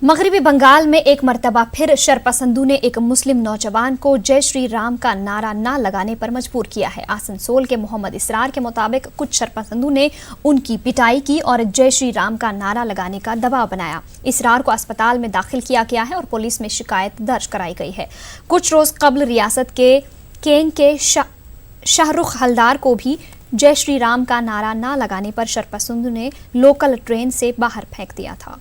मगरबी बंगाल में एक मर्तबा फिर शरपसंदों ने एक मुस्लिम नौजवान को जय श्री राम का नारा न लगाने पर मजबूर किया है। आसनसोल के मोहम्मद इसरार के मुताबिक कुछ शरपसंदों ने उनकी पिटाई की और जय श्री राम का नारा लगाने का दबाव बनाया। इसरार को अस्पताल में दाखिल किया गया है और पुलिस में शिकायत दर्ज कराई गई है। कुछ रोज कबल रियासत के केंग के शाहरुख हलदार को भी जय श्री राम का नारा न लगाने पर शरपसंदों ने लोकल ट्रेन से बाहर फेंक दिया था।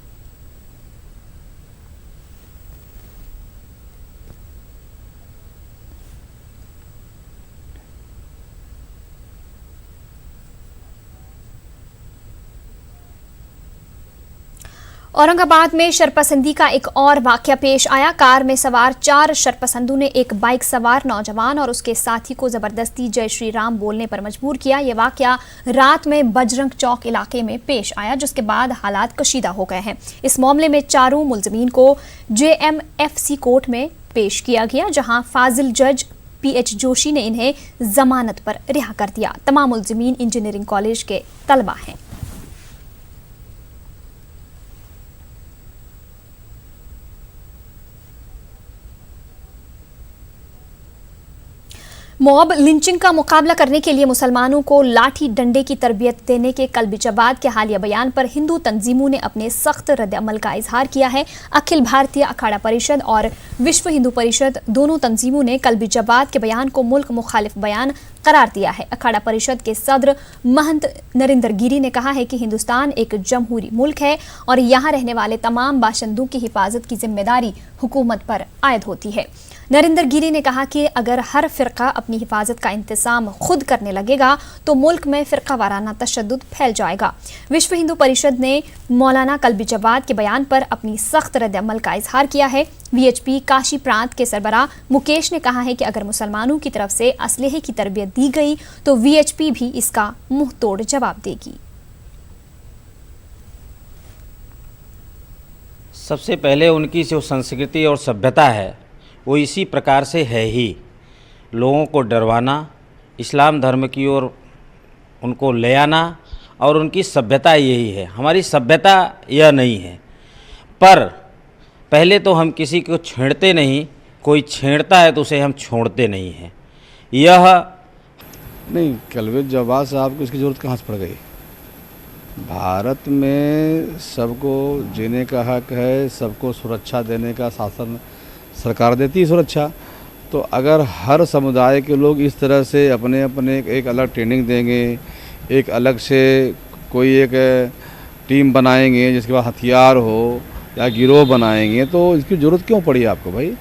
औरंगाबाद में शरपसंदी का एक और वाकया पेश आया। कार में सवार 4 शरपसंदों ने एक बाइक सवार नौजवान और उसके साथी को जबरदस्ती जय श्री राम बोलने पर मजबूर किया। यह वाकया रात में बजरंग चौक इलाके में पेश आया, जिसके बाद हालात कशीदा हो गए हैं। इस मामले में चारों मुलजमीन को JMFC कोर्ट में पेश किया गया, जहां फाजिल जज PH जोशी ने इन्हें जमानत पर रिहा कर दिया। तमाम मुलजमीन इंजीनियरिंग कॉलेज के तलबा हैं। मॉब लिंचिंग का मुकाबला करने के लिए मुसलमानों को लाठी डंडे की तरबियत देने के कल्बी जवाद के हालिया बयान पर हिंदू तंजीमों ने अपने सख्त रद्द-अमल का इजहार किया है। अखिल भारतीय अखाड़ा परिषद और विश्व हिंदू परिषद दोनों तंजीमों ने कल्बी जवाद के बयान को मुल्क मुखालिफ बयान करार दिया है। अखाड़ा परिषद के सदर महंत नरेंद्र गिरी ने कहा है कि हिंदुस्तान एक जमहूरी मुल्क है और यहाँ रहने वाले तमाम बाशिंदों की हिफाजत की जिम्मेदारी हुकूमत पर आयद होती है। नरेंद्र गिरी ने कहा कि अगर हर फिरका अपनी हिफाजत का इंतजाम खुद करने लगेगा तो मुल्क में फिरका वाराना तशद्दुद फैल जाएगा। विश्व हिंदू परिषद ने मौलाना कल्बी जवाद के बयान पर अपनी सख्त रद्द-अमल का इजहार किया है। VHP काशी प्रांत के सरबराह मुकेश ने कहा है कि अगर मुसलमानों की तरफ से असलहे की तरबियत दी गई तो VHP भी इसका मुंह तोड़ जवाब देगी। सबसे पहले उनकी जो संस्कृति और सभ्यता है वो इसी प्रकार से है ही, लोगों को डरवाना, इस्लाम धर्म की ओर उनको ले आना, और उनकी सभ्यता यही है। हमारी सभ्यता यह नहीं है। पर पहले तो हम किसी को छेड़ते नहीं, कोई छेड़ता है तो उसे हम छोड़ते नहीं हैं। यह नहीं, कल्बी जवाद साहब को इसकी ज़रूरत कहाँ से पड़ गई? भारत में सबको जीने का हक है, सबको सुरक्षा देने का शासन सरकार देती है सुरक्षा। तो अगर हर समुदाय के लोग इस तरह से अपने अपने एक अलग ट्रेनिंग देंगे, एक अलग से कोई एक टीम बनाएंगे जिसके पास हथियार हो या गिरोह बनाएंगे, तो इसकी ज़रूरत क्यों पड़ी आपको भाई?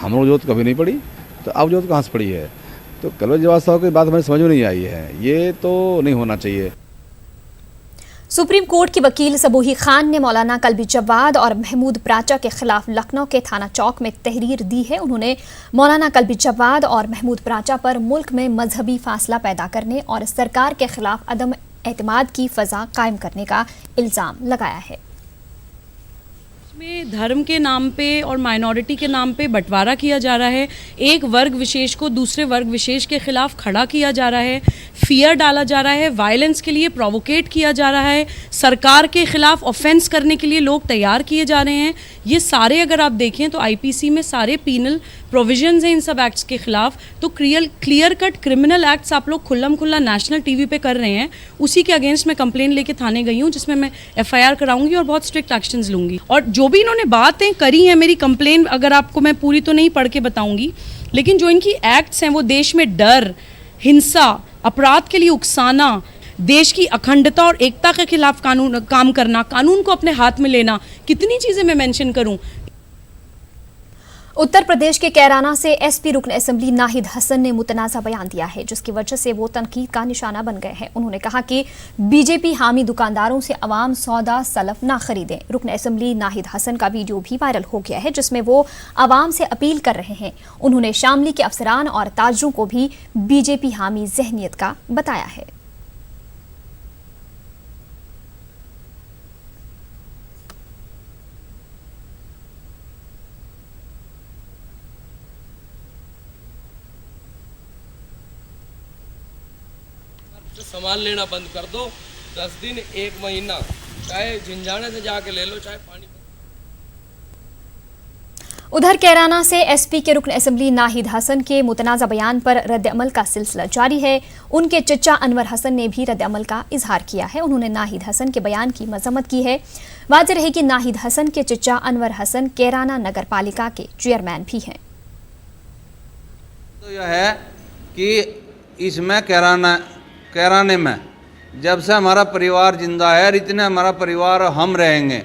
हम लोग ज़रूरत कभी नहीं पड़ी, तो अब ज़रूरत कहाँ से पड़ी है? तो कल्बी जवाद साहब की बात हमें समझ में नहीं आई है। ये तो नहीं होना चाहिए। सुप्रीम कोर्ट की वकील सबूही खान ने मौलाना कल्बी जवाद और महमूद प्राचा के खिलाफ लखनऊ के थाना चौक में तहरीर दी है। उन्होंने मौलाना कल्बी जवाद और महमूद प्राचा पर मुल्क में मजहबी फासला पैदा करने और सरकार के खिलाफ अदम एतमाद की फजा कायम करने का इल्ज़ाम लगाया है। में धर्म के नाम पे और माइनॉरिटी के नाम पे बंटवारा किया जा रहा है। एक वर्ग विशेष को दूसरे वर्ग विशेष के खिलाफ खड़ा किया जा रहा है, फियर डाला जा रहा है, वायलेंस के लिए प्रोवोकेट किया जा रहा है, सरकार के खिलाफ ऑफेंस करने के लिए लोग तैयार किए जा रहे हैं। ये सारे अगर आप देखें तो IPC में सारे पीनल प्रोविजंस हैं इन सब एक्ट्स के खिलाफ। तो क्लियर कट क्रिमिनल एक्ट्स आप लोग खुल्लम खुल्ला नेशनल TV पे कर रहे हैं। उसी के अगेंस्ट मैं कंप्लेन लेके थाने गई हूँ, जिसमें मैं FIR कराऊंगी और बहुत स्ट्रिक्ट एक्शंस लूँगी। और जो भी इन्होंने बातें करी हैं, मेरी कंप्लेन अगर आपको मैं पूरी तो नहीं पढ़ के बताऊंगी, लेकिन जो इनकी एक्ट्स हैं वो देश में डर, हिंसा, अपराध के लिए उकसाना, देश की अखंडता और एकता के खिलाफ काम करना, कानून को अपने हाथ में लेना, कितनी चीज़ें मैं मेंशन करूं। उत्तर प्रदेश के कैराना से SP रुकन असेंबली नाहिद हसन ने मुतनाज़ा बयान दिया है, जिसकी वजह से वो तनकीद का निशाना बन गए हैं। उन्होंने कहा कि BJP हामी दुकानदारों से अवाम सौदा सलफ ना खरीदें। रुकन असेंबली नाहिद हसन का वीडियो भी वायरल हो गया है, जिसमें वो अवाम से अपील कर रहे हैं। उन्होंने शामली के अफसरान और ताजरों को भी BJP हामी जहनियत का बताया है। सामान लेना बंद कर दो, 10 दिन 1 महीना, चाहे झिंझाने से जाके ले लो, चाहे पानी उधर कैराना से एसपी के रुकन असेंबली नाहिद हसन के मुतनाज़ा बयान पर रद्द-ए-अमल का सिलसिला जारी है। उनके चचा अनवर हसन ने भी रद्द-ए-अमल का इजहार किया है। उन्होंने नाहिद हसन के बयान की मजम्मत की है। वाज़ेह रहे कि नाहिद हसन के चचा अनवर हसन कैराना नगर पालिका के चेयरमैन भी हैं। तो यह है कि इसमें कैराने में जब से हमारा परिवार जिंदा है और इतने हमारा परिवार हम रहेंगे,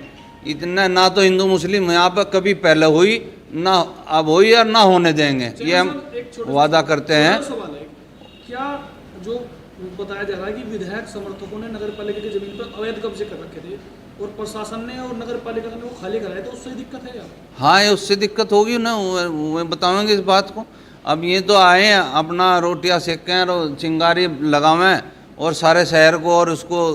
इतने ना तो हिंदू मुस्लिम यहाँ पर कभी पहले हुई ना अब हुई और ना होने देंगे, ये हम वादा करते हैं। सवाल है, क्या जो बताया जा रहा है कि विधायक समर्थकों ने नगर पालिका की जमीन पर अवैध कब्जे कर रखे थे और प्रशासन ने और नगर पालिका ने वो खाली कराया, तो उससे दिक्कत है क्या? हाँ, ये उससे दिक्कत होगी ना, वो बताएंगे इस बात को। अब ये तो आए हैं अपना रोटियां सेकें और चिंगारी लगावें और सारे शहर को और उसको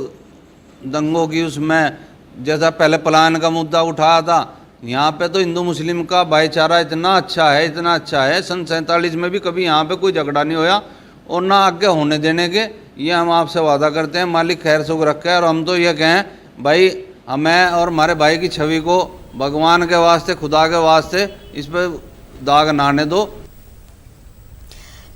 दंगों की उसमें जैसा पहले पलायन का मुद्दा उठाया था, यहाँ पे तो हिंदू मुस्लिम का भाईचारा इतना अच्छा है, इतना अच्छा है। सन 47 में भी कभी यहाँ पे कोई झगड़ा नहीं होया और ना आगे होने देने के, ये हम आपसे वादा करते हैं। मालिक खैर सुख रखे और हम तो ये कहें भाई, हमें और हमारे भाई की छवि को भगवान के वास्ते, खुदा के वास्ते इस पर दाग ना आने दो।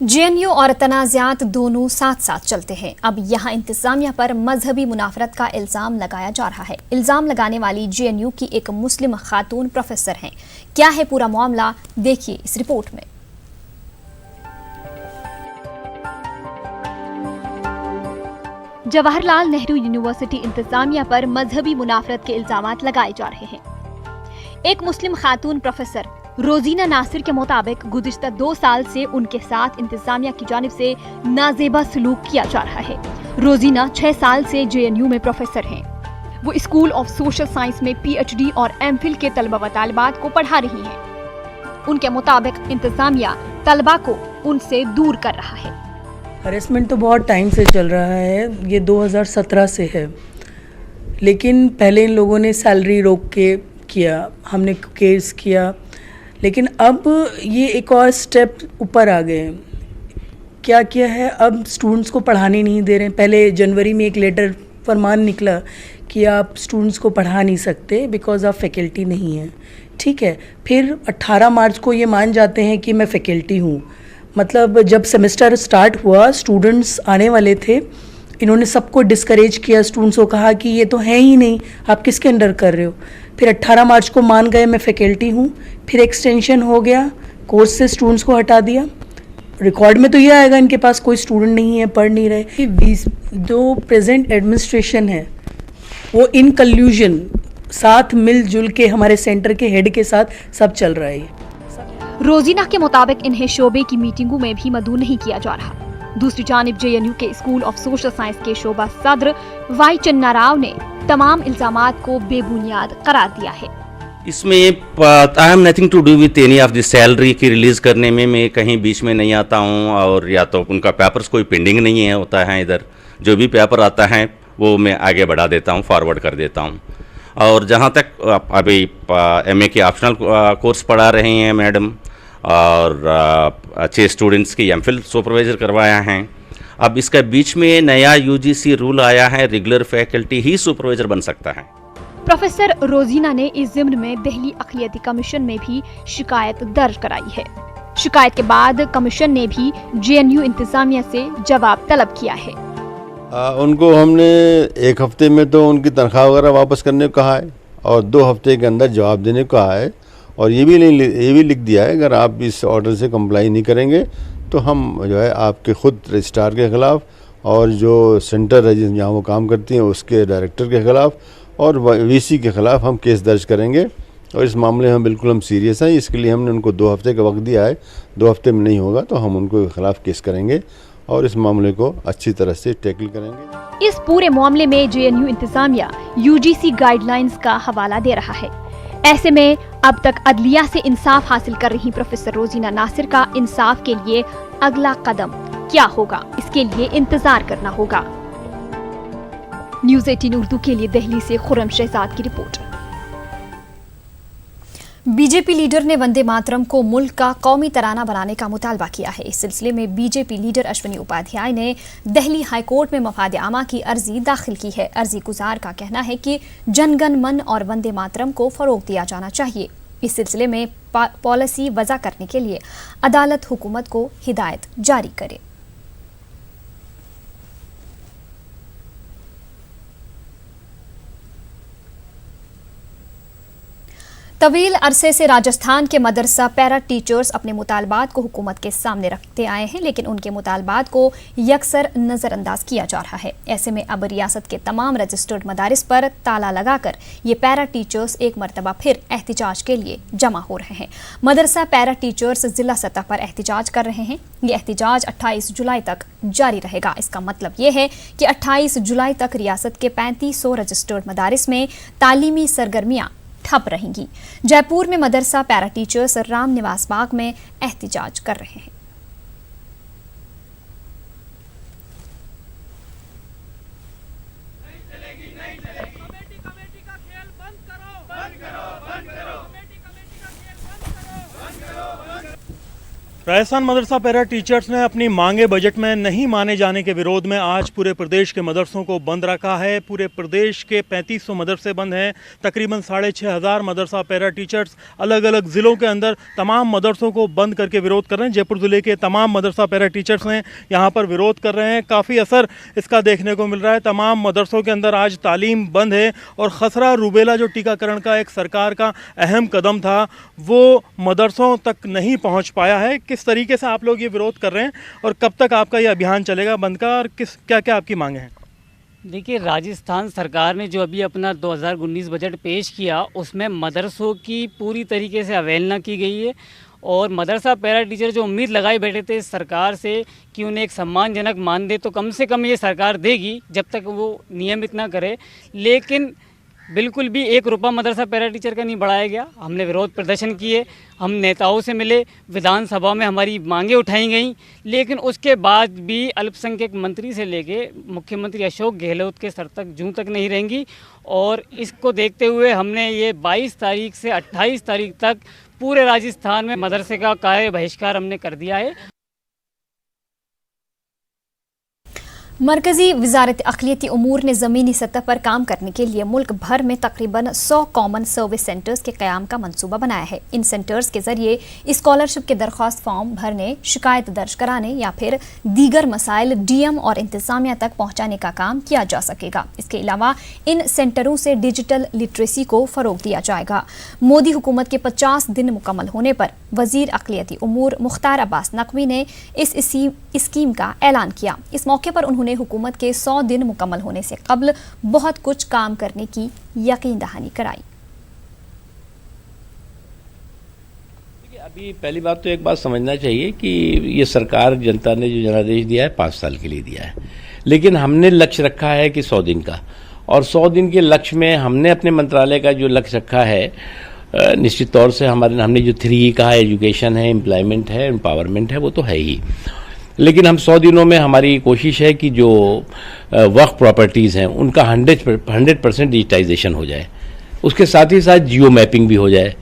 जेएनयू और तनाज़ात दोनों साथ साथ चलते हैं। अब यहाँ इंतजामिया पर मजहबी मुनाफरत का इल्ज़ाम लगाया जा रहा है। इल्ज़ाम लगाने वाली जेएनयू की एक मुस्लिम खातून प्रोफेसर हैं। क्या है पूरा मामला, देखिए इस रिपोर्ट में। जवाहरलाल नेहरू यूनिवर्सिटी इंतजामिया पर मजहबी मुनाफरत के इल्ज़ामात लगाए जा रहे हैं। एक मुस्लिम खातून प्रोफेसर रोजीना नासिर के मुताबिक गुज़िश्ता 2 साल से उनके साथ इंतजामिया की जानिब से नाजेबा सलूक किया जा रहा है। रोजीना 6 साल से जेएनयू में प्रोफेसर हैं। वो स्कूल ऑफ सोशल साइंस में पीएचडी और एमफिल के तलबा व तालिबात को पढ़ा रही हैं। उनके मुताबिक इंतजामिया तलबा को उनसे दूर कर रहा है। हरेसमेंट तो बहुत टाइम से चल रहा है, ये 2017 से है, लेकिन पहले इन लोगों ने सैलरी रोक के किया, हमने केस किया, लेकिन अब ये एक और स्टेप ऊपर आ गए। क्या किया है, अब स्टूडेंट्स को पढ़ाने नहीं दे रहे हैं। पहले जनवरी में एक लेटर फरमान निकला कि आप स्टूडेंट्स को पढ़ा नहीं सकते बिकॉज आप फैकल्टी नहीं हैं, ठीक है। फिर 18 मार्च को ये मान जाते हैं कि मैं फैकल्टी हूँ। मतलब जब सेमेस्टर स्टार्ट हुआ, स्टूडेंट्स आने वाले थे, इन्होंने सबको डिस्करेज किया, स्टूडेंट्स को कहा कि ये तो है ही नहीं, आप किसके अंडर कर रहे हो। फिर 18 मार्च को मान गए मैं फैकल्टी हूँ। फिर एक्सटेंशन हो गया, कोर्स से स्टूडेंट्स को हटा दिया। रिकॉर्ड में तो ये आएगा इनके पास कोई स्टूडेंट नहीं है, पढ़ नहीं रहे। जो प्रेजेंट एडमिनिस्ट्रेशन है वो इन कल्यूजन साथ मिलजुल के हमारे सेंटर के हेड के साथ सब चल रहा है। रोजीना के मुताबिक इन्हें शोबे की मीटिंगों में भी मदऊ नहीं किया जा रहा। दूसरी जानिब जेएनयू के स्कूल ऑफ सोशल साइंस के शोबा सदर वाई चन्ना राव ने तमाम इल्जामात को बेबुनियाद करार दिया है। इसमें I have nothing to do with any of the salary की रिलीज़ करने में मैं कहीं बीच में नहीं आता हूं, और या तो उनका पेपर्स कोई पेंडिंग नहीं है होता है, इधर जो भी पेपर आता है वो मैं आगे बढ़ा देता हूं, फॉरवर्ड कर देता हूं। और जहां तक अभी एमए के ऑप्शनल कोर्स पढ़ा रहे हैं मैडम, और 6 स्टूडेंट्स की एमफिल सुपरवाइज़र करवाया हैं। अब इसका बीच में नया यूजीसी रूल आया है, रेगुलर फैकल्टी ही सुपरवाइज़र बन सकता है। प्रोफेसर रोजीना ने इस ज़िम्न में दिल्ली अक़लियती कमीशन में भी शिकायत दर्ज कराई है। शिकायत के बाद कमीशन ने भी जेएनयू इंतजामिया से जवाब तलब किया है। उनको हमने 1 हफ्ते में तो उनकी तनख्वाह वगैरह वापस करने को कहा है और 2 हफ्ते के अंदर जवाब देने को कहा है, और ये भी लिख दिया है अगर आप इस ऑर्डर से कंप्लाई नहीं करेंगे तो हम जो है आपके खुद रजिस्ट्रार के ख़िलाफ़ और जो सेंटर है जहाँ वो काम करती हैं उसके डायरेक्टर के ख़िलाफ़ और वीसी के ख़िलाफ़ हम केस दर्ज करेंगे। और इस मामले में बिल्कुल हम सीरियस हैं, इसके लिए हमने उनको 2 हफ्ते का वक्त दिया है। 2 हफ्ते में नहीं होगा तो हम उनको ख़िलाफ़ केस करेंगे और इस मामले को अच्छी तरह से टैकल करेंगे। इस पूरे मामले में जेएनयू इंतजामिया यूजीसी गाइडलाइंस का हवाला दे रहा है। ऐसे में अब तक अदलिया से इंसाफ हासिल कर रही प्रोफेसर रोजीना नासिर का इंसाफ के लिए अगला कदम क्या होगा, इसके लिए इंतजार करना होगा। न्यूज़ 18 उर्दू के लिए दिल्ली से खुर्रम शहजाद की रिपोर्ट। बीजेपी लीडर ने वंदे मातरम को मुल्क का कौमी तराना बनाने का मुतालबा किया है। इस सिलसिले में बीजेपी लीडर अश्विनी उपाध्याय ने दिल्ली हाईकोर्ट में मफाद आमा की अर्जी दाखिल की है। अर्जी गुजार का कहना है कि जनगण मन और वंदे मातरम को फरोग दिया जाना चाहिए। इस सिलसिले में पॉलिसी वज़ा करने के लिए अदालत हुकूमत को हिदायत जारी करे। तवील अरसे से राजस्थान के मदरसा पैरा टीचर्स अपने मुतालबात को हुकूमत के सामने रखते आए हैं, लेकिन उनके मुतालबात को यकसर नज़रअंदाज किया जा रहा है। ऐसे में अब रियासत के तमाम रजिस्टर्ड मदारिस पर ताला लगाकर ये पैरा टीचर्स एक मरतबा फिर एहतिजाज के लिए जमा हो रहे हैं। मदरसा पैरा टीचर्स जिला सतह पर एहतिजाज कर रहे हैं। ये एहतिजाज 28 जुलाई तक जारी रहेगा। इसका मतलब ये है कि 28 जुलाई तक रियासत के 3500 रजिस्टर्ड मदारिस में तालीमी सरगर्मियाँ ठप रहेंगी। जयपुर में मदरसा पैरा टीचर्स राम निवास बाग में एहतिजाज कर रहे हैं। राजस्थान मदरसा पैरा टीचर्स ने अपनी मांगे बजट में नहीं माने जाने के विरोध में आज पूरे प्रदेश के मदरसों को बंद रखा है। पूरे प्रदेश के 3500 मदरसे बंद हैं। तकरीबन 6500 मदरसा पैरा टीचर्स अलग अलग ज़िलों के अंदर तमाम मदरसों को बंद करके विरोध कर रहे हैं। जयपुर ज़िले के तमाम मदरसा पैरा टीचर्स हैं यहाँ पर विरोध कर रहे हैं। काफ़ी असर इसका देखने को मिल रहा है। तमाम मदरसों के अंदर आज तालीम बंद है और खसरा रूबेला जो टीकाकरण का एक सरकार का अहम कदम था वो मदरसों तक नहीं पहुँच पाया है। किस तरीके से आप लोग ये विरोध कर रहे हैं और कब तक आपका ये अभियान चलेगा बंद का, और क्या क्या आपकी मांगे हैं? देखिए, राजस्थान सरकार ने जो अभी अपना 2019 बजट पेश किया उसमें मदरसों की पूरी तरीके से अवहेलना की गई है और मदरसा पैरा टीचर जो उम्मीद लगाए बैठे थे इस सरकार से कि उन्हें एक सम्मानजनक मानदेय तो कम से कम ये सरकार देगी जब तक वो नियमित ना करे, लेकिन बिल्कुल भी 1 रुपया मदरसा पैरा टीचर का नहीं बढ़ाया गया। हमने विरोध प्रदर्शन किए, हम नेताओं से मिले, विधानसभा में हमारी मांगे उठाई गईं, लेकिन उसके बाद भी अल्पसंख्यक मंत्री से लेके मुख्यमंत्री अशोक गहलोत के सर तक जूं तक नहीं रहेंगी। और इसको देखते हुए हमने ये 22 तारीख से 28 तारीख तक पूरे राजस्थान में मदरसे का कार्य बहिष्कार हमने कर दिया है। मरकजी वजारत अक़लियती उमूर ने ज़मीनी सतह पर काम करने के लिए मुल्क भर में तकरीबन 100 कॉमन सर्विस सेंटर्स के क़याम का मंसूबा बनाया है। इन सेंटर्स के ज़रिए स्कॉलरशिप के दरख्वास्त फॉर्म भरने, शिकायत दर्ज कराने या फिर दीगर मसाइल डीएम और इंतज़ामिया तक पहुँचाने का काम किया जा सकेगा। इसके अलावा इन सेंटरों से डिजिटल लिटरेसी को फ़रोग़ दिया जाएगा। मोदी हुकूमत के 50 दिन मुकम्मल होने पर वज़ीर अक़लियती उमूर मुख्तार अब्बास नकवी ने इस स्कीम का ऐलान किया। इस मौके पर उन्होंने हुकूमत के 100 दिन मुकम्मल होने से कबल बहुत कुछ काम करने की यकीन दहानी कराई। अभी पहली बात तो एक बात समझना चाहिए कि ये सरकार जनता ने जो जनादेश दिया है 5 साल के लिए दिया है, लेकिन हमने लक्ष्य रखा है कि 100 दिन का, और 100 दिन के लक्ष्य में हमने अपने मंत्रालय का जो लक्ष्य रखा है निश्चित तौर से हमने जो 3E कहा, एजुकेशन है, एम्प्लॉयमेंट है, एम्पावरमेंट है, वो तो है ही, लेकिन हम 100 दिनों में हमारी कोशिश है कि जो वक्फ प्रॉपर्टीज़ हैं उनका 100% डिजिटाइजेशन हो जाए। उसके साथ ही साथ जियो मैपिंग भी हो जाए,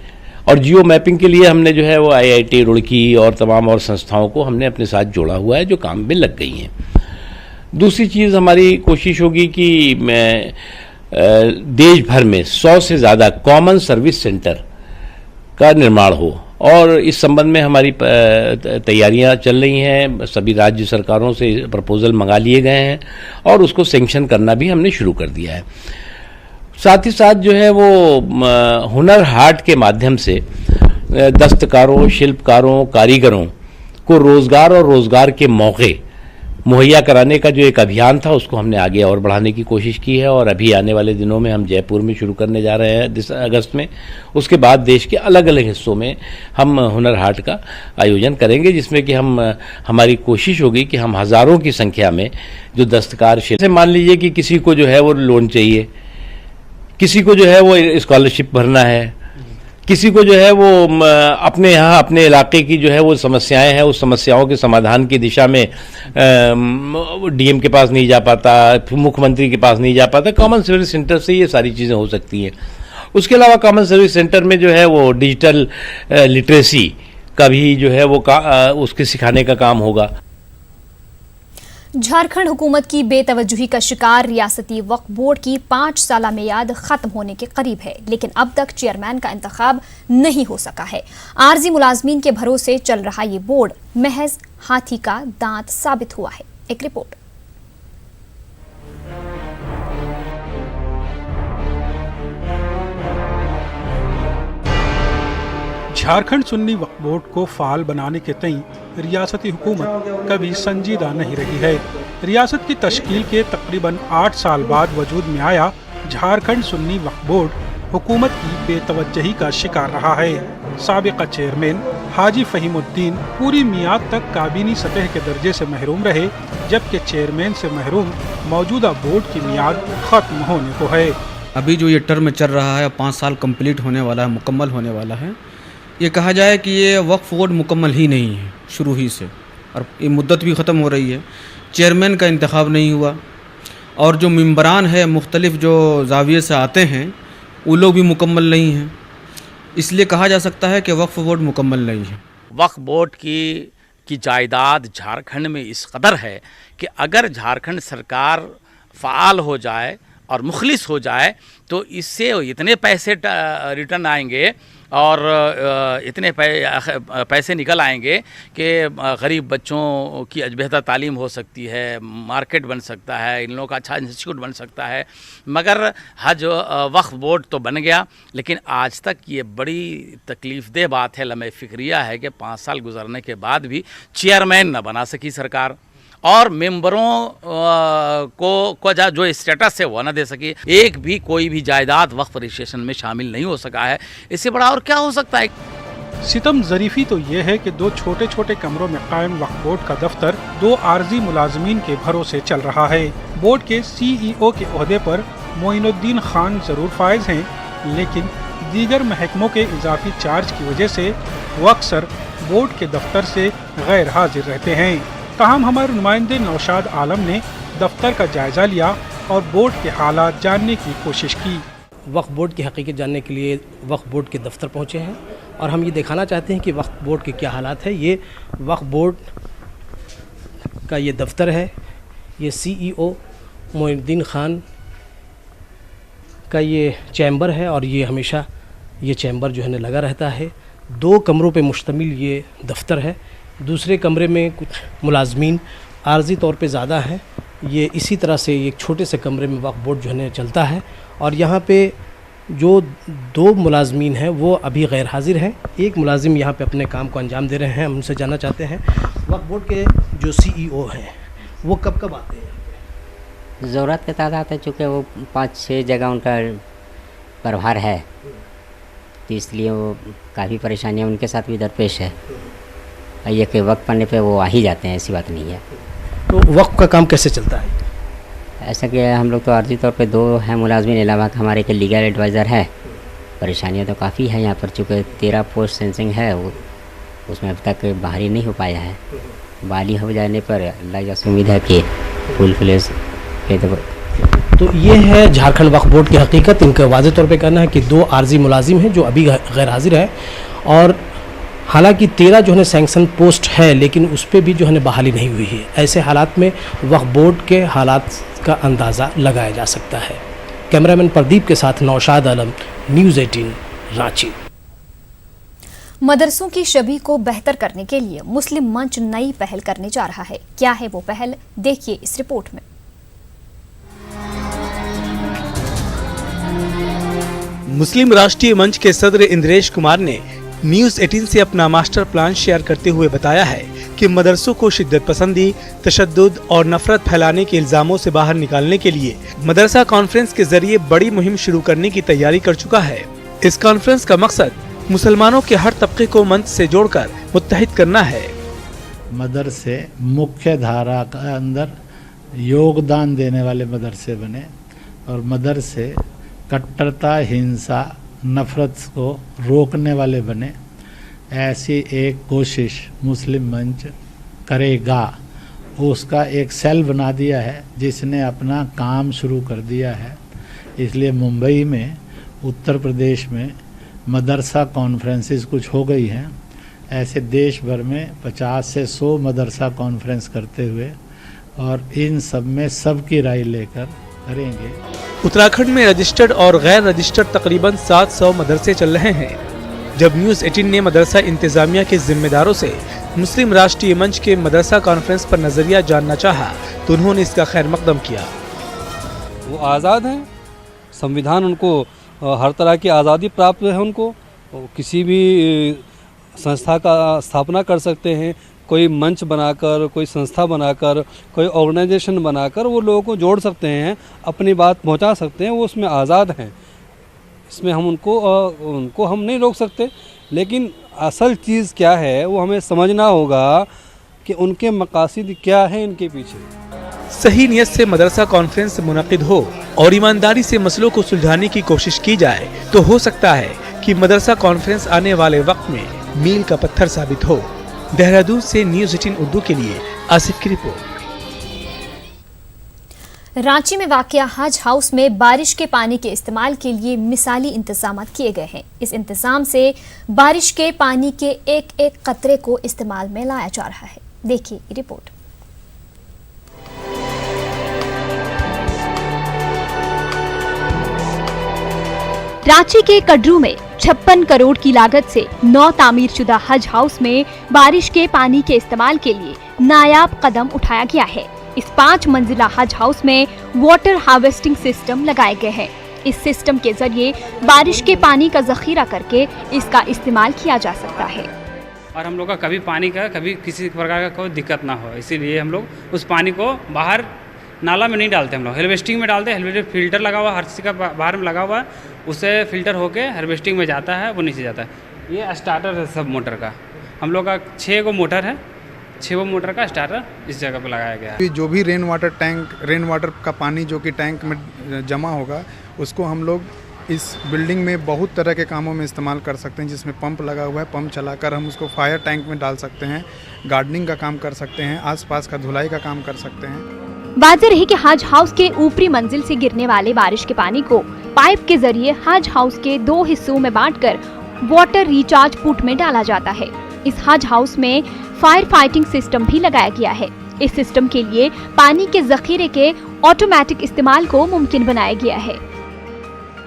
और जियो मैपिंग के लिए हमने जो है वो IIT रुड़की और तमाम और संस्थाओं को हमने अपने साथ जोड़ा हुआ है जो काम में लग गई हैं। दूसरी चीज़ हमारी कोशिश होगी कि देश भर में 100 से ज़्यादा कॉमन सर्विस सेंटर का निर्माण हो, और इस संबंध में हमारी तैयारियां चल रही हैं। सभी राज्य सरकारों से प्रपोजल मंगा लिए गए हैं और उसको सैंक्शन करना भी हमने शुरू कर दिया है। साथ ही साथ जो है वो हुनर हाट के माध्यम से दस्तकारों, शिल्पकारों, कारीगरों को रोज़गार और रोज़गार के मौके मुहैया कराने का जो एक अभियान था उसको हमने आगे और बढ़ाने की कोशिश की है, और अभी आने वाले दिनों में हम जयपुर में शुरू करने जा रहे हैं अगस्त में। उसके बाद देश के अलग अलग हिस्सों में हम हुनर हाट का आयोजन करेंगे, जिसमें कि हमारी कोशिश होगी कि हम हज़ारों की संख्या में जो दस्तकार से, मान लीजिए कि किसी को जो है वो लोन चाहिए, किसी को जो है वो स्कॉलरशिप भरना है, किसी को जो है वो अपने यहाँ अपने इलाके की जो है वो समस्याएं हैं, उस समस्याओं के समाधान की दिशा में DM के पास नहीं जा पाता, मुख्यमंत्री के पास नहीं जा पाता, कॉमन सर्विस सेंटर से ये सारी चीज़ें हो सकती हैं। उसके अलावा कॉमन सर्विस सेंटर में जो है वो डिजिटल लिटरेसी का भी जो है वो उसके सिखाने का काम होगा। झारखंड हुकूमत की बेतवज्जुही का शिकार रियासती वक्फ बोर्ड की 5 साला मियाद खत्म होने के करीब है, लेकिन अब तक चेयरमैन का इंतखाब नहीं हो सका है। आर्जी मुलाजमीन के भरोसे चल रहा ये बोर्ड महज हाथी का दांत साबित हुआ है। एक रिपोर्ट। झारखंड सुन्नी वक्फ बोर्ड को फाल बनाने के तई रियासती हुकूमत कभी संजीदा नहीं रही है। रियासत की तश्कील के तकरीबन 8 साल बाद वजूद में आया झारखंड सुन्नी वक्फ बोर्ड हुकूमत की बेतवज्जही का शिकार रहा है। साबिका चेयरमैन हाजी फहीमुद्दीन पूरी मियाद तक काबीनी सतह के दर्जे से महरूम रहे, जबकि चेयरमैन से महरूम मौजूदा बोर्ड की मियाद खत्म होने को है। अभी जो ये टर्म चल रहा है 5 साल कंप्लीट होने वाला है, मुकम्मल होने वाला है। ये कहा जाए कि ये वक्फ बोर्ड मुकम्मल ही नहीं है शुरू ही से, और ये मुद्दत भी ख़त्म हो रही है। चेयरमैन का इंतखाब नहीं हुआ, और जो मेंबरान है मुख्तलिफ जो जाविये से आते हैं वो लोग भी मुकम्मल नहीं हैं। इसलिए कहा जा सकता है कि वक्फ बोर्ड मुकम्मल नहीं है। वक्फ बोर्ड की जायदाद झारखंड में इस कदर है कि अगर झारखंड सरकार फ़ाल हो जाए और मुखलिस हो जाए तो इससे इतने पैसे रिटर्न आएंगे और इतने पैसे निकल आएंगे कि गरीब बच्चों की बेहतर तालीम हो सकती है, मार्केट बन सकता है, इन लोगों का अच्छा इंस्टीट्यूट बन सकता है। मगर हज वक्फ बोर्ड तो बन गया, लेकिन आज तक ये बड़ी तकलीफ़देह बात है, लम्हे फ़िक्रिया है कि 5 साल गुजरने के बाद भी चेयरमैन न बना सकी सरकार, और मेंबरों को जो स्टेटस है वो न दे सके। एक भी कोई भी जायदाद वक्फ रजिस्ट्रेशन में शामिल नहीं हो सका है। इससे बड़ा और क्या हो सकता है। सितम ज़रीफ़ी तो ये है कि 2 छोटे छोटे कमरों में कायम वक्फ बोर्ड का दफ्तर 2 आर्जी मुलाजमीन के भरोसे चल रहा है। बोर्ड के CEO के ओहदे पर मोइनुद्दीन खान ज़रूर फायज हैं, लेकिन दीगर महकमों के इजाफी चार्ज की वजह से वो अक्सर बोर्ड के दफ्तर से गैर हाजिर रहते हैं। ताहम हमारे नुमाइंदे नौशाद आलम ने दफ्तर का जायज़ा लिया और बोर्ड के हालात जानने की कोशिश की। वक्फ बोर्ड की हकीकत जानने के लिए वक्फ बोर्ड के दफ्तर पहुंचे हैं और हम ये दिखाना चाहते हैं कि वक्फ बोर्ड के क्या हालात है। ये वक्फ बोर्ड का ये दफ्तर है, ये CEO मोइनुद्दीन खान का ये चैम्बर है, और ये हमेशा ये चैम्बर जो है ना लगा रहता है। 2 कमरों पे मुश्तमिल ये दफ्तर है। दूसरे कमरे में कुछ मुलाजमीन आर्जी तौर पे ज़्यादा हैं। ये इसी तरह से एक छोटे से कमरे में वक्फ बोर्ड जो है चलता है, और यहाँ पे जो 2 मुलाजमीन हैं वो अभी गैर हाजिर हैं। एक मुलाजिम यहाँ पे अपने काम को अंजाम दे रहे हैं। हम उनसे जानना चाहते हैं वक्फ बोर्ड के जो CEO हैं वो कब कब आते हैं? ज़रूरत के तादाद है, चूँकि वो 5-6 जगह उनका प्रभार है, तो इसलिए वो काफ़ी परेशानियाँ उनके साथ भी दरपेश है। ये कि वक्त पड़ने पे वो आ ही जाते हैं, ऐसी बात नहीं है। तो वक्त का काम कैसे चलता है? ऐसा कि हम लोग तो आर्जी तौर पे 2 हैं मुलाजमीन, अलावा हमारे के लीगल एडवाइज़र है। परेशानियां तो काफ़ी है यहाँ पर, चूँकि 13 पोस्ट सेंसिंग है, वो उसमें अब तक बाहरी नहीं हो पाया है। बाली हो जाने पर अल्लाह से उम्मीद है कि फुल फ्लेश तो ये है झारखंड वक्फ बोर्ड की हकीकत। इनका वाज़ेह तौर पे कहना है कि 2 आर्जी मुलाजिम हैं जो अभी गैर हाजिर है, और हालांकि 13 जो है सैंक्शन पोस्ट है, लेकिन उस पर भी जो है बहाली नहीं हुई है। ऐसे हालात में वक्फ बोर्ड के हालात का अंदाज़ा लगाया जा सकता है। कैमरामैन प्रदीप के साथ नौशाद आलम, न्यूज़ 18 रांची। मदरसों की शबीह को बेहतर करने के लिए मुस्लिम मंच नई पहल करने जा रहा है। क्या है वो पहल, देखिए इस रिपोर्ट में। मुस्लिम राष्ट्रीय मंच के सदर इंद्रेश कुमार ने न्यूज़ 18 से अपना मास्टर प्लान शेयर करते हुए बताया है कि मदरसों को शिद्दत पसंदी, तशद्दुद और नफरत फैलाने के इल्जामों से बाहर निकालने के लिए मदरसा कॉन्फ्रेंस के जरिए बड़ी मुहिम शुरू करने की तैयारी कर चुका है। इस कॉन्फ्रेंस का मकसद मुसलमानों के हर तबके को मंच से जोड़कर मुत्तहिद करना है। मदरसे मुख्य धारा का अंदर योगदान देने वाले मदरसे बने, और मदरसे कट्टरता, हिंसा, नफ़रत को रोकने वाले बने। ऐसी एक कोशिश मुस्लिम मंच करेगा। उसका एक सेल बना दिया है जिसने अपना काम शुरू कर दिया है। इसलिए मुंबई में, उत्तर प्रदेश में मदरसा कॉन्फ्रेंसेस कुछ हो गई हैं। ऐसे देश भर में 50 से 100 मदरसा कॉन्फ्रेंस करते हुए और इन सब में सबकी राय लेकर करेंगे। उत्तराखंड में रजिस्टर्ड और गैर रजिस्टर्ड तकरीबन 700 मदरसे चल रहे हैं। जब न्यूज़ 18 ने मदरसा इंतजामिया के जिम्मेदारों से मुस्लिम राष्ट्रीय मंच के मदरसा कॉन्फ्रेंस पर नज़रिया जानना चाहा तो उन्होंने इसका खैर मकदम किया। वो आज़ाद हैं, संविधान उनको हर तरह की आज़ादी प्राप्त है, उनको किसी भी संस्था का स्थापना कर सकते हैं, कोई मंच बनाकर, कोई संस्था बनाकर, कोई ऑर्गेनाइजेशन बनाकर वो लोगों को जोड़ सकते हैं, अपनी बात पहुंचा सकते हैं, वो उसमें आज़ाद हैं। इसमें हम उनको हम नहीं रोक सकते, लेकिन असल चीज़ क्या है वो हमें समझना होगा कि उनके मकासद क्या है इनके पीछे। सही नियत से मदरसा कॉन्फ्रेंस मुनक़िद हो और ईमानदारी से मसलों को सुलझाने की कोशिश की जाए तो हो सकता है कि मदरसा कॉन्फ्रेंस आने वाले वक्त में मील का पत्थर साबित हो। देहरादून से न्यूज़ 18 उर्दू के लिए आसिफ की रिपोर्ट। रांची में वाक़िया हज हाउस में बारिश के पानी के इस्तेमाल के लिए मिसाली इंतजाम किए गए हैं। इस इंतजाम से बारिश के पानी के एक एक कतरे को इस्तेमाल में लाया जा रहा है। देखिए रिपोर्ट। रांची के कड्रू में 56 करोड़ की लागत से नौ तामीरशुदा हज हाउस में बारिश के पानी के इस्तेमाल के लिए नायाब कदम उठाया गया है। इस 5 मंजिला हज हाउस में वाटर हार्वेस्टिंग सिस्टम लगाए गए हैं। इस सिस्टम के जरिए बारिश के पानी का जखीरा करके इसका इस्तेमाल किया जा सकता है और हम लोग का कभी पानी का कभी किसी प्रकार का कोई दिक्कत ना हो, इसीलिए हम लोग उस पानी को बाहर नाला में नहीं डालते, हम लोग हार्वेस्टिंग में डालते हैं। हार्वेस्टिंग फिल्टर लगा हुआ हर चीज़ का बाहर में लगा हुआ है, उससे फिल्टर होके हार्वेस्टिंग में जाता है, वो नीचे जाता है। ये स्टार्टर है सब मोटर का, हम लोग का 6 गो मोटर है, 6 मोटर का स्टार्टर इस जगह पर लगाया गया है। जो भी रेन वाटर का पानी जो कि टैंक में जमा होगा उसको हम लोग इस बिल्डिंग में बहुत तरह के कामों में इस्तेमाल कर सकते हैं, जिसमें पंप लगा हुआ है। पंप चलाकर हम उसको फायर टैंक में डाल सकते हैं, गार्डनिंग का काम कर सकते हैं, आसपास का धुलाई का काम कर सकते हैं। वाज़ेह रही कि हज हाउस के ऊपरी मंजिल से गिरने वाले बारिश के पानी को पाइप के जरिए हज हाउस के 2 हिस्सों में बांटकर वाटर रिचार्ज पुट में डाला जाता है। इस हज हाउस में फायर फाइटिंग सिस्टम भी लगाया गया है। इस सिस्टम के लिए पानी के जखीरे के ऑटोमेटिक इस्तेमाल को मुमकिन बनाया गया है।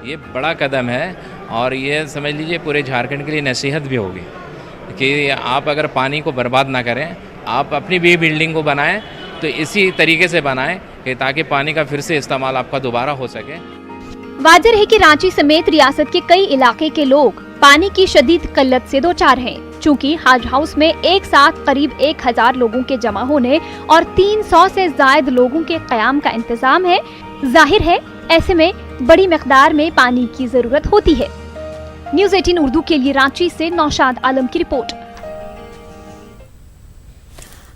ये बड़ा कदम है और ये समझ लीजिए पूरे झारखंड के लिए नसीहत भी होगी कि आप अगर पानी को बर्बाद ना करें, आप अपनी भी बिल्डिंग को बनाएं तो इसी तरीके से बनाएं कि ताकि पानी का फिर से इस्तेमाल आपका दोबारा हो सके। वाज़ेह रही कि रांची समेत रियासत के कई इलाके के लोग पानी की शदीद किल्लत से दो चार हैं। चूँकि हज हाउस में एक साथ करीब 1000 लोगों के जमा होने और 300 से ज्यादा लोगों के क़याम का इंतजाम है, जाहिर है ऐसे में बड़ी मिकदार में पानी की जरूरत होती है। न्यूज़ 18 उर्दू के लिए रांची से नौशाद आलम की रिपोर्ट।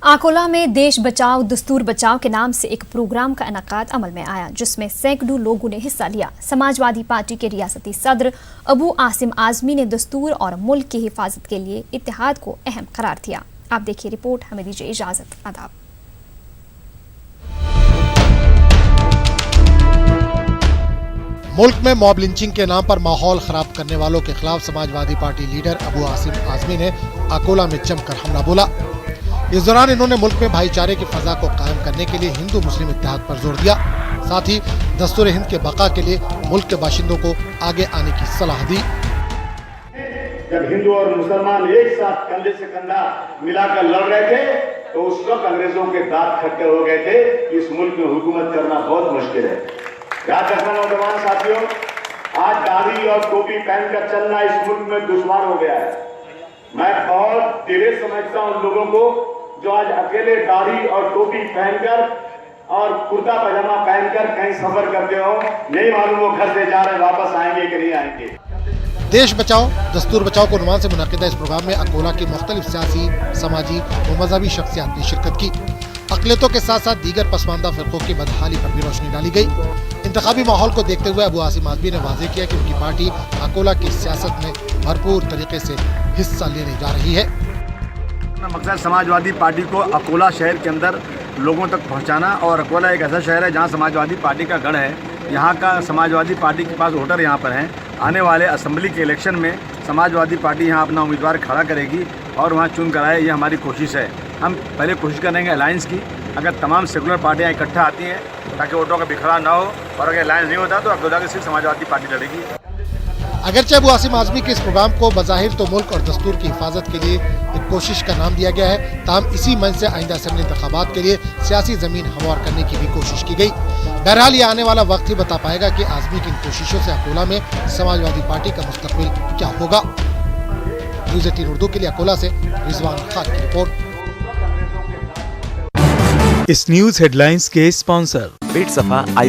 आकोला में देश बचाओ दस्तूर बचाओ के नाम से एक प्रोग्राम का इनेकाद अमल में आया, जिसमें सैकड़ों लोगों ने हिस्सा लिया। समाजवादी पार्टी के रियासती सदर अबू आसिम आजमी ने दस्तूर और मुल्क की हिफाजत के लिए इत्तेहाद को अहम करार दिया। आप देखिए रिपोर्ट। हमें दीजिए इजाजत। आदाब। मुल्क में मॉब लिंचिंग के नाम पर माहौल खराब करने वालों के खिलाफ समाजवादी पार्टी लीडर अबू आसिम आजमी ने अकोला में जमकर हमला बोला। इस दौरान इन्होंने मुल्क में भाईचारे की फजा को कायम करने के लिए हिंदू मुस्लिम इत्तेहाद पर जोर दिया। साथ ही दस्तूर हिंद के बका के लिए मुल्क के बाशिंदों को आगे आने की सलाह दी। जब हिंदू और मुसलमान एक साथ कंधे से कंधा मिलाकर लड़ रहे थे तो उस वक्त अंग्रेजों के दांत खट्टे हो गए थे। इस मुल्क में हुकूमत करना बहुत मुश्किल है। याद रखना नौजवान साथियों, आज दाढ़ी और टोपी पहनकर चलना इस मुल्क में दुश्वार हो गया है। मैं बहुत दिले समझता हूं उन लोगों को जो आज अकेले दाढ़ी और टोपी पहनकर और कुर्ता पजामा पहनकर कहीं सफर करते हो, नहीं मालूम वो घर से जा रहे वापस आएंगे कि नहीं आएंगे। देश बचाओ दस्तूर बचाओ को उन्वान से मुनक़िदा इस प्रोग्राम में अकोला की मुख्तलिफ सियासी, समाजी व मजहबी शख्सियात ने शिरकत की। अक़लियतों के साथ साथ दीगर पसमानदा फ़िरक़ों की बदहाली पर भी रोशनी डाली गई। इंतखाबी माहौल को देखते हुए अबू आसिम आजमी ने वाज़ेह किया कि उनकी पार्टी अकोला की सियासत में भरपूर तरीके से हिस्सा लेने जा रही है। मकसद समाजवादी पार्टी को अकोला शहर के अंदर लोगों तक पहुंचाना, और अकोला एक ऐसा शहर है जहां समाजवादी पार्टी का गढ़ है। यहां का समाजवादी पार्टी के पास वोटर यहां पर हैं। आने वाले असेंबली के इलेक्शन में समाजवादी पार्टी यहां अपना उम्मीदवार खड़ा करेगी और वहां चुन कर आए, ये हमारी कोशिश है। हम पहले कोशिश करेंगे अलायंस की, अगर तमाम सेकुलर पार्टियां इकट्ठा आती हैं ताकि वोटों का बिखरा ना हो, और अगर अलायंस नहीं होता तो अकोला की सिर्फ समाजवादी पार्टी लड़ेगी। अगरचे अबू आसिम आजमी के इस प्रोग्राम को बज़ाहिर तो मुल्क और दस्तूर की हिफाजत के लिए एक कोशिश का नाम दिया गया है, ताहम इसी मंच से आइंदा असेंबली इंतखाबात के लिए सियासी ज़मीन हमवार करने की भी कोशिश की गई। बहरहाल ये आने वाला वक्त ही बता पाएगा कि आजमी की इन कोशिशों से अकोला में समाजवादी पार्टी का मुस्तकबिल क्या होगा। न्यूज़ 18 उर्दू के लिए अकोला से रिजवान खान की रिपोर्ट। इस न्यूज हेडलाइंस के स्पॉन्सर पेट सफा